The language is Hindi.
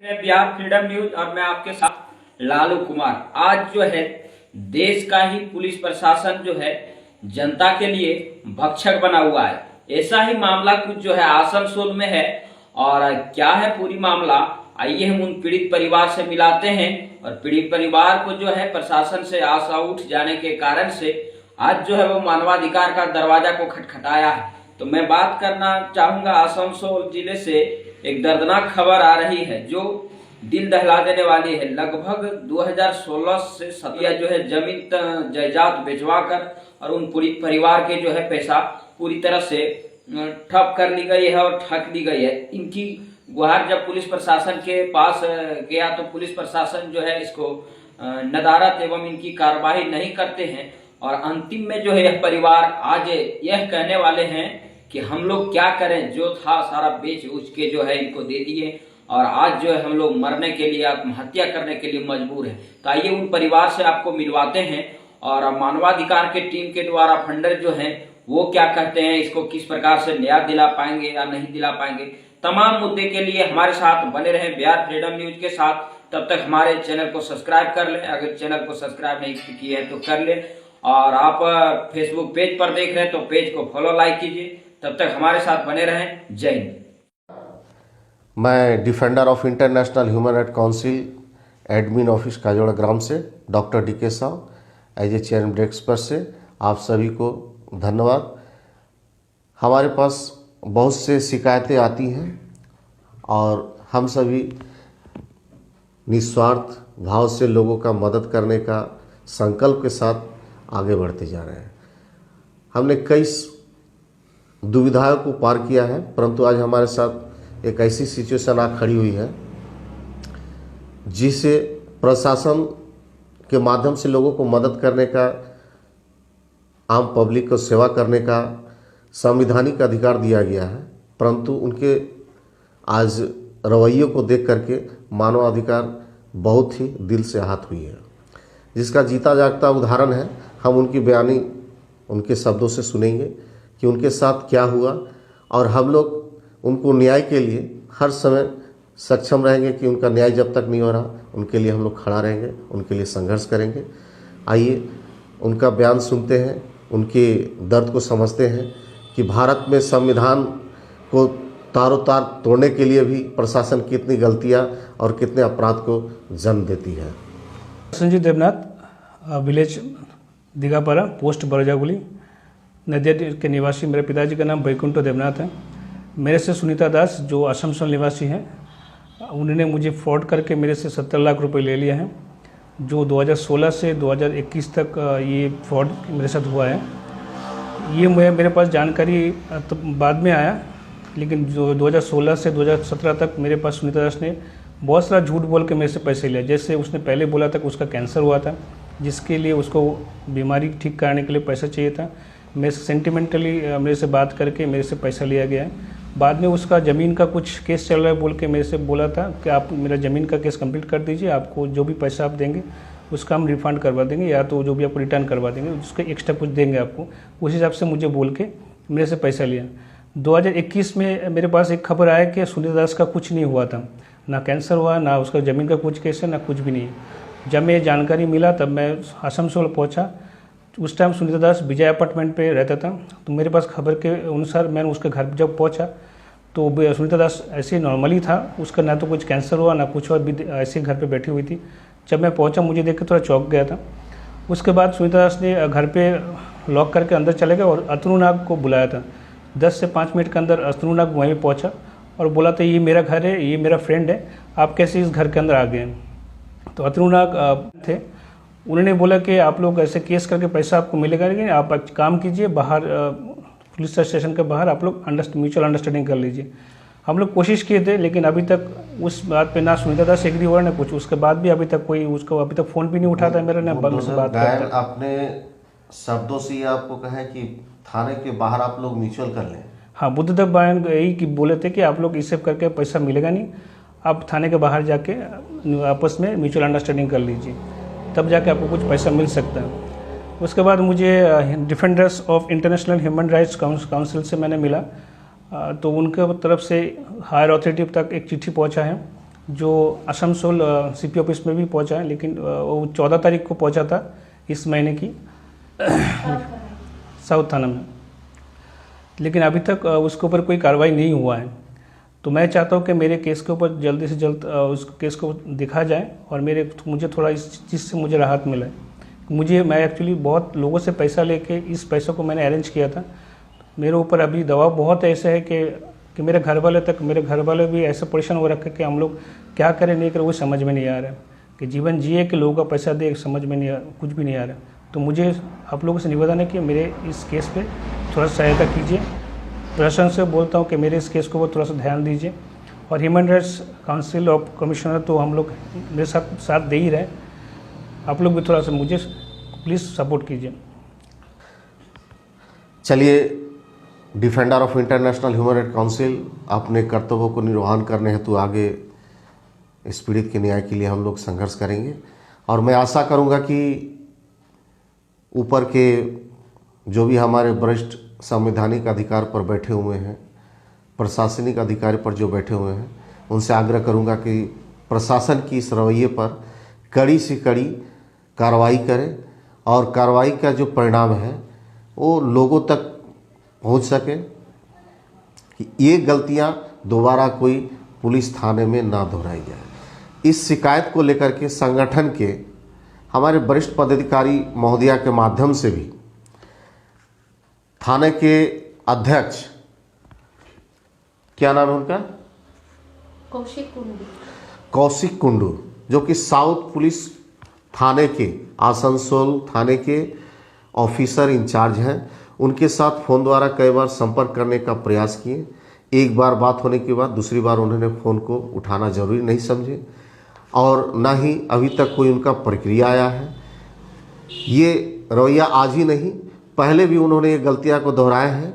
है बिहार फ्रीडम न्यूज और मैं आपके साथ लालू कुमार। आज जो है देश का ही पुलिस प्रशासन जो है जनता के लिए भक्षक बना हुआ है। ऐसा ही मामला कुछ जो है आसनसोल में है। और क्या है पूरी मामला, आइए हम उन पीड़ित परिवार से मिलाते हैं। और पीड़ित परिवार को जो है प्रशासन से आशा उठ जाने के कारण से आज जो है वो मानवाधिकार का दरवाजा को खटखटाया है। तो मैं बात करना चाहूंगा आसनसोल जिले से एक दर्दनाक खबर आ रही है जो दिल दहला देने वाली है। लगभग 2016 से 17 जो है जमीन जायदाद बेचवा कर और उन पूरी परिवार के जो है पैसा पूरी तरह से ठप कर ली गई है और ठग ली गई है। इनकी गुहार जब पुलिस प्रशासन के पास गया तो पुलिस प्रशासन जो है इसको नदारत एवं इनकी कार्रवाई नहीं करते हैं। और अंतिम में जो है यह परिवार आज यह कहने वाले हैं कि हम लोग क्या करें, जो था सारा बेच उच के जो है इनको दे दिए और आज जो है हम लोग मरने के लिए आत्महत्या करने के लिए मजबूर है। तो आइए उन परिवार से आपको मिलवाते हैं और मानवाधिकार के टीम के द्वारा फंडर जो हैं वो क्या कहते हैं, इसको किस प्रकार से न्याय दिला पाएंगे या नहीं दिला पाएंगे। तमाम मुद्दे के लिए हमारे साथ बने रहें बिहार फ्रीडम न्यूज के साथ। तब तक हमारे चैनल को सब्सक्राइब कर लें, अगर चैनल को सब्सक्राइब नहीं किया है तो कर लें। और आप फेसबुक पेज पर देख रहे हैं तो पेज को फॉलो लाइक कीजिए। तब तक हमारे साथ बने रहें। जय हिंद। मैं defender of international human right council admin office Kajoda ग्राम से doctor DK Sahu as a chairman desk से आप सभी को धन्यवाद। हमारे पास बहुत से शिकायतें आती हैं और हम सभी निस्वार्थ भाव से लोगों का मदद करने का संकल्प के साथ आगे बढ़ते जा रहे हैं। हमने कई दुविधाओं को पार किया है, परंतु आज हमारे साथ एक ऐसी सिचुएशन आ खड़ी हुई है जिसे प्रशासन के माध्यम से लोगों को मदद करने का, आम पब्लिक को सेवा करने का संवैधानिक अधिकार दिया गया है, परंतु उनके आज रवैयों को देख करके मानवाधिकार बहुत ही दिल से आहत हुई है। जिसका जीता जागता उदाहरण है, हम उनकी बयानी उनके शब्दों से सुनेंगे कि उनके साथ क्या हुआ और हम लोग उनको न्याय के लिए हर समय सक्षम रहेंगे कि उनका न्याय जब तक नहीं हो रहा उनके लिए हम लोग खड़ा रहेंगे, उनके लिए संघर्ष करेंगे। आइए उनका बयान सुनते हैं, उनके दर्द को समझते हैं कि भारत में संविधान को तारों तार तोड़ने के लिए भी प्रशासन कितनी गलतियां और कितने अपराध को जन्म देती है। संजीव देवनाथ, विलेज दिगापारा, पोस्ट बरजागुली, नदिया के निवासी। मेरे पिताजी का नाम बैकुंठो देवनाथ है। मेरे से सुनीता दास जो आसनसोल निवासी हैं, उन्होंने मुझे फ्रॉड करके मेरे से 70 लाख रुपए ले लिए हैं, जो 2016 से 2021 तक ये फ्रॉड मेरे साथ हुआ है। ये मेरे पास जानकारी तो बाद में आया, लेकिन जो 2016 से 2017 तक मेरे पास सुनीता दास ने बहुत सारा झूठ बोल के मेरे से पैसे लिया। जैसे उसने पहले बोला था कि उसका कैंसर हुआ था, जिसके लिए उसको बीमारी ठीक कराने के लिए पैसा चाहिए था। मेरे से सेंटिमेंटली मेरे से बात करके मेरे से पैसा लिया गया है। बाद में उसका ज़मीन का कुछ केस चल रहा है बोल के मेरे से बोला था कि आप मेरा ज़मीन का केस कंप्लीट कर दीजिए, आपको जो भी पैसा आप देंगे उसका हम रिफ़ंड करवा देंगे या तो जो भी आपको रिटर्न करवा देंगे, उसका एक्स्ट्रा कुछ देंगे आपको। उस हिसाब से मुझे बोल के मेरे से पैसा लिया। 2021 में मेरे पास एक खबर आया कि सुनीता दास का कुछ नहीं हुआ था, ना कैंसर हुआ, ना उसका ज़मीन का कुछ केस है, ना कुछ भी नहीं है। जब मैं जानकारी मिला तब मैं आसनसोल पहुंचा। उस टाइम सुनीता दास विजय अपार्टमेंट पे रहता था, तो मेरे पास खबर के अनुसार मैंने उसके घर जब पहुंचा तो सुनीता दास ऐसे नॉर्मली था, उसका ना तो कुछ कैंसर हुआ ना कुछ और, भी ऐसे घर पे बैठी हुई थी। जब मैं पहुंचा मुझे देख के थोड़ा चौंक गया था। उसके बाद सुनीता दास ने घर पे लॉक करके अंदर चले गए और अतनु नाग को बुलाया था। 10 से 5 मिनट के अंदर अतनु नाग वहीं पर पहुँचा और बोला था ये मेरा घर है, ये मेरा फ्रेंड है, आप कैसे इस घर के अंदर आ गए। तो अतनु नाग थे, उन्होंने बोला कि आप लोग ऐसे केस करके पैसा आपको मिलेगा, लेकिन आप काम कीजिए, बाहर पुलिस स्टेशन के बाहर आप लोग म्यूचुअल अंडरस्टैंडिंग कर लीजिए। हम लोग कोशिश किए थे, लेकिन अभी तक उस बात पे ना सुनीता दास एग्री हुआ ना कुछ। उसके बाद भी अभी तक कोई उसको अभी तक फ़ोन भी नहीं उठाता मेरा, ना बंद से बात करता। अपने शब्दों से ये आपको कहा कि थाने के बाहर आप लोग म्यूचुअल कर लें। हाँ, बुद्धदेव बयान यही कि बोले थे कि आप लोग इसे करके पैसा मिलेगा नहीं, आप थाने के बाहर जाके आपस में म्यूचुअल अंडरस्टैंडिंग कर लीजिए, तब जाके आपको कुछ पैसा मिल सकता है। उसके बाद मुझे defenders of international human rights council से मैंने मिला, तो उनके तरफ से हायर अथॉरिटी तक एक चिट्ठी पहुंचा है जो आसनसोल CP ऑफिस में भी पहुंचा है, लेकिन वो 14 तारीख को पहुंचा था इस महीने की साउथ थाना में, लेकिन अभी तक उसके ऊपर कोई कार्रवाई नहीं हुआ है। तो मैं चाहता हूँ कि मेरे केस के ऊपर जल्दी से जल्द उस केस को दिखा जाए और मुझे थोड़ा इस चीज़ से मुझे राहत मिले। मैं एक्चुअली बहुत लोगों से पैसा लेके इस पैसों को मैंने अरेंज किया था। मेरे ऊपर अभी दबाव बहुत ऐसे है कि मेरे घर वाले भी ऐसे परेशान हो रखे कि हम लोग क्या करें नहीं करें वो समझ में नहीं आ रहा है, कि जीवन जिए कि लोगों का पैसा दे समझ में नहीं कुछ भी नहीं आ रहा। तो मुझे आप लोगों से निवेदन है कि मेरे इस केस पे थोड़ा सहायता कीजिए। प्रशासन से बोलता हूँ कि मेरे इस केस को वो थोड़ा सा ध्यान दीजिए। और human rights council of commissioner तो हम लोग मेरे साथ दे ही रहे, आप लोग भी थोड़ा सा मुझे प्लीज़ सपोर्ट कीजिए। चलिए, defender of international human right council अपने कर्तव्यों को निर्वहन करने हेतु आगे इस पीड़ित के न्याय के लिए हम लोग संघर्ष करेंगे। और मैं आशा करूंगा कि ऊपर के जो भी हमारे वरिष्ठ संवैधानिक अधिकार पर बैठे हुए हैं, प्रशासनिक अधिकारी पर जो बैठे हुए हैं, उनसे आग्रह करूंगा कि प्रशासन की इस रवैये पर कड़ी से कड़ी कार्रवाई करें और कार्रवाई का जो परिणाम है वो लोगों तक पहुंच सके कि ये गलतियां दोबारा कोई पुलिस थाने में ना दोहराई जाए। इस शिकायत को लेकर के संगठन के हमारे वरिष्ठ पदाधिकारी महोदया के माध्यम से भी थाने के अध्यक्ष, क्या नाम है उनका, कौशिक कुंडू, जो कि साउथ पुलिस थाने के, आसनसोल थाने के ऑफिसर इंचार्ज हैं, उनके साथ फ़ोन द्वारा कई बार संपर्क करने का प्रयास किए। एक बार बात होने के बाद दूसरी बार उन्होंने फ़ोन को उठाना जरूरी नहीं समझे और ना ही अभी तक कोई उनका प्रक्रिया आया है। ये रवैया आज ही नहीं, पहले भी उन्होंने ये गलतियां को दोहराया है